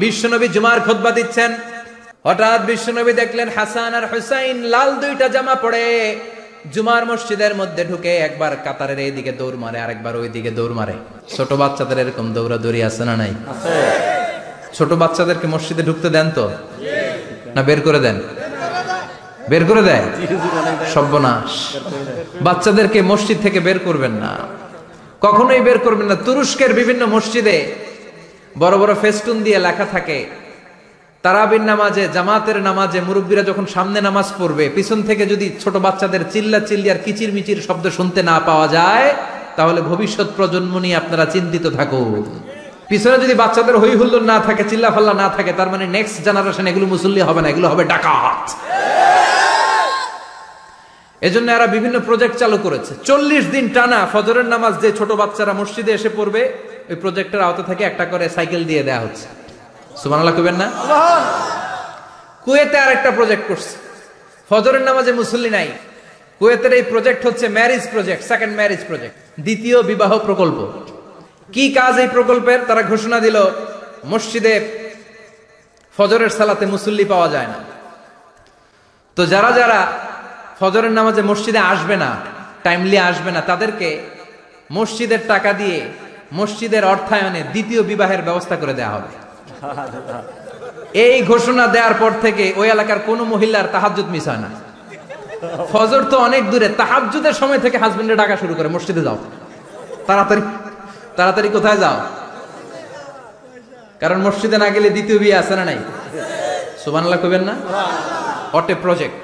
বিশ্বনবী জুমার খুতবা দিচ্ছেন, হঠাৎ বিশ্বনবী দেখলেন হাসান আর হুসাইন লাল দুইটা জামা পরে জুমার মসজিদের মধ্যে ঢুকে একবার কাতারের এইদিকে দৌড় মারে, আরেকবার ওইদিকে দৌড় মারে। ছোট বাচ্চাদের এরকম দৌড়াদৌড়ি আছে না নাই? ছোট বাচ্চাদেরকে মসজিদে ঢুকতে দেন তো না বের করে দেন? বের করে দেয়। সর্বনাশ, বাচ্চাদেরকে মসজিদ থেকে বের করবেন না, কখনোই বের করবেন না। তুরস্কের বিভিন্ন মসজিদে বড় বড় ফেস্টুন দিয়ে লেখা থাকে, তারাবির নামাজে, জামাতের নামাজে মুরব্বীরা যখন সামনে নামাজ পড়বে, পিছন থেকে যদি ছোট বাচ্চাদের চিল্লা চিল্লি আর কিচির মিচির শব্দ শুনতে না পাওয়া যায়, তাহলে ভবিষ্যৎ প্রজন্ম নিয়ে আপনারা চিন্তিত থাকুন। পিছনে যদি বাচ্চাদের হই হুল্লোড় না থাকে, চিল্লা ফাল্লা না থাকে, তার মানে নেক্সট জেনারেশন এগুলো মুসল্লি হবে না, এগুলো হবে ডাকাত। এজন্য এরা বিভিন্ন প্রজেক্ট চালু করেছে। 40 দিন টানা ফজরের নামাজ যে ছোট বাচ্চারা মসজিদে এসে পড়বে, ওই প্রজেক্টের আওতা থেকে একটা করে সাইকেল দিয়ে দেয়া হচ্ছে। সুবহানাল্লাহ কইবেন না? কুয়েতে আরেকটা প্রজেক্ট করছে, ফজরের নামাজে মুসল্লি নাই। কুয়েতের এই প্রজেক্ট হচ্ছে marriage project, second marriage project, দ্বিতীয় বিবাহ প্রকল্প। কি কাজ এই প্রকল্পের? তারা ঘোষণা দিল, মসজিদে ফজরের সালাতে মুসল্লি পাওয়া যায় না, তো যারা যারা ফজরের নামাজে মসজিদে আসবে না, টাইমলি আসবে না, তাদেরকে মসজিদের টাকা দিয়ে মসজিদের অর্থায়নে দ্বিতীয় বিবাহের ব্যবস্থা করে দেওয়া হবে। এই ঘোষণা দেওয়ার পর থেকে ওই এলাকার কোন মহিলার তাহাজ্জুদ মিস হয় না। ফজর তো অনেক দূরে, তাহাজ্জুদের সময় থেকে হাজবেন্ডে ডাকা শুরু করে, মসজিদে যাও, তাড়াতাড়ি তাড়াতাড়ি কোথায় যাও, কারণ মসজিদে না গেলে দ্বিতীয় বিয়ে আছে না নাই? সুবহানাল্লাহ কইবেন না? What a project,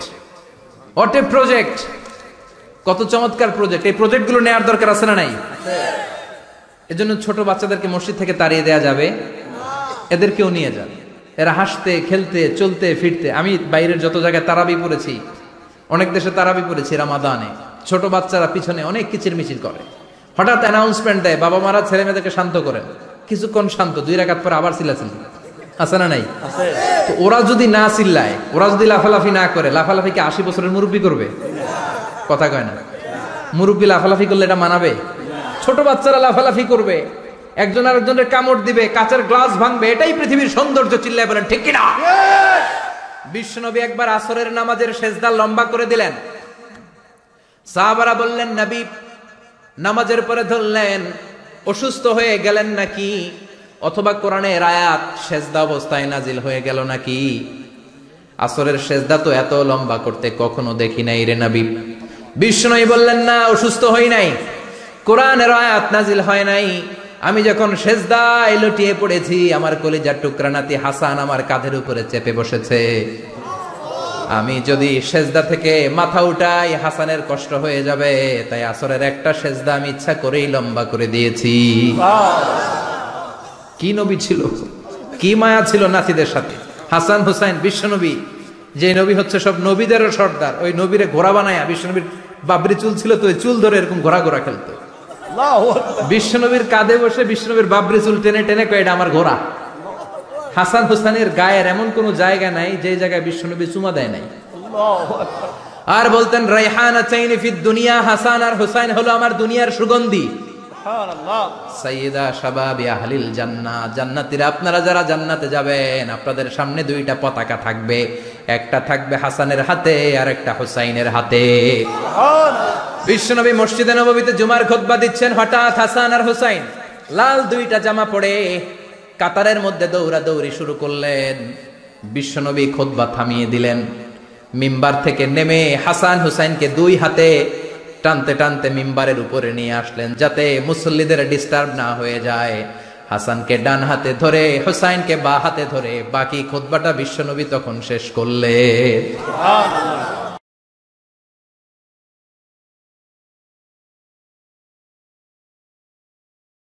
what a project, কত চমৎকার প্রজেক্ট। এই প্রজেক্ট গুলো নেওয়ার দরকার আছে না নাই? এজন্য ছোট বাচ্চাদেরকে মসজিদ থেকে তাড়িয়ে দেওয়া যাবে, এদেরকেও নিয়ে যান। এরা হাসতে খেলতে চলতে ফিরতে, আমি বাইরের যত জায়গায় তারাবি পড়েছি, অনেক দেশে তারাবি পড়েছি রামাদানে, ছোট বাচ্চারা পিছনে অনেক কিচির মিচির করে, হঠাৎ অ্যানাউন্সমেন্ট দেয়, বাবা মারা ছেলে মেয়েদেরকে শান্ত করেন, কিছুক্ষণ শান্ত, 2 রাকাত পরে আবার চিল্লাচিল্লি, আছে না নাই? তো ওরা যদি না চিল্লায়, ওরা যদি লাফালাফি না করে, লাফালাফি কি 80 বছরের মুরব্বী করবে? কথা কয় না। মুরব্বী লাফালাফি করলে এটা মানাবে? ছোট বাচ্চারা লাফালাফি করবে, একজন আরেকজনের কামড় দিবে, কাঁচের গ্লাস ভাঙবে, এটাই পৃথিবীর সৌন্দর্য। চিল্লায় বলেন ঠিক কিনা? বিশ্বনবী একবার আসরের নামাজের সেজদা লম্বা করে দিলেন, সাহাবারা বললেন, নবী নামাজের পরে ধরলেন, অসুস্থ হয়ে গেলেন নাকি, অথবা কোরআনের আয়াত সেজদা অবস্থায় নাজিল হয়ে গেল নাকি? আসরের সেজদা তো এত লম্বা করতে কখনো দেখি নাই রে নবী। বিশ্বনবী বললেন, না, অসুস্থ হই নাই, কোরআনের আয়াত নাজিল হয় নাই, আমি যখন সেজদায় লুটিয়ে পড়েছি, আমার কলিজার টুকরা নাতি হাসান আমার কাঁধের উপরে চেপে বসেছে, আমি যদি সেজদা থেকে মাথা উঠাই হাসানের কষ্ট হয়ে যাবে, তাই আসরের একটা সেজদা আমি ইচ্ছা করেই লম্বা করে দিয়েছি। কি নবী ছিল, কি মায়া ছিল নাতিদের সাথে। হাসান হুসাইন, বিশ্বনবী যে নবী হচ্ছে সব নবীদেরও সর্দার, ওই নবীরে ঘোড়া বানায়া, বিশ্বনবীর বাবরি চুল ছিল তো, ওই চুল ধরে এরকম ঘোড়া ঘোড়া খেলতো। বিশ্বনবীর কাঁধে বসে বিশ্বনবীর বাবরি চুল টেনে টেনে কয়, এটা আমার ঘোড়া। হাসান হুসাইনের গায়ের এমন কোন জায়গা নাই যে জায়গায় বিশ্বনবী চুমা দেয় নাই। আর বলতেন, রাইহানাতাইনি ফিদ দুনিয়া, হাসান আর হুসাইন হলো আমার দুনিয়ার সুগন্ধি। সাইয়্যিদা শাবাবি আহলিল জান্নাহ, জান্নাতীরা আপনারা যারা জান্নাতে যাবেন, আপনাদের সামনে 2টা পতাকা থাকবে, একটা থাকবে হাসানের হাতে আর একটা হুসাইনের হাতে। বিশ্বনবী মসজিদে নববীতে জুমার খুতবা দিচ্ছেন, হঠাৎ হাসান আর হুসাইন লাল 2টা জামা পরে কাতারের মধ্যে দৌড়াদৌড়ি শুরু করলেন। বিশ্বনবী খুতবা থামিয়ে দিলেন, মিম্বার থেকে নেমে হাসান হুসাইনকে 2 হাতে টানতে টানতে মিম্বারের উপরে নিয়ে আসলেন, যাতে মুসল্লিদের ডিস্টার্ব না হয়ে যায়। হাসানকে ডান হাতে ধরে, হুসাইনকে বাঁ হাতে ধরে বাকি খুতবাটা বিশ্বনবী তখন শেষ করলেন।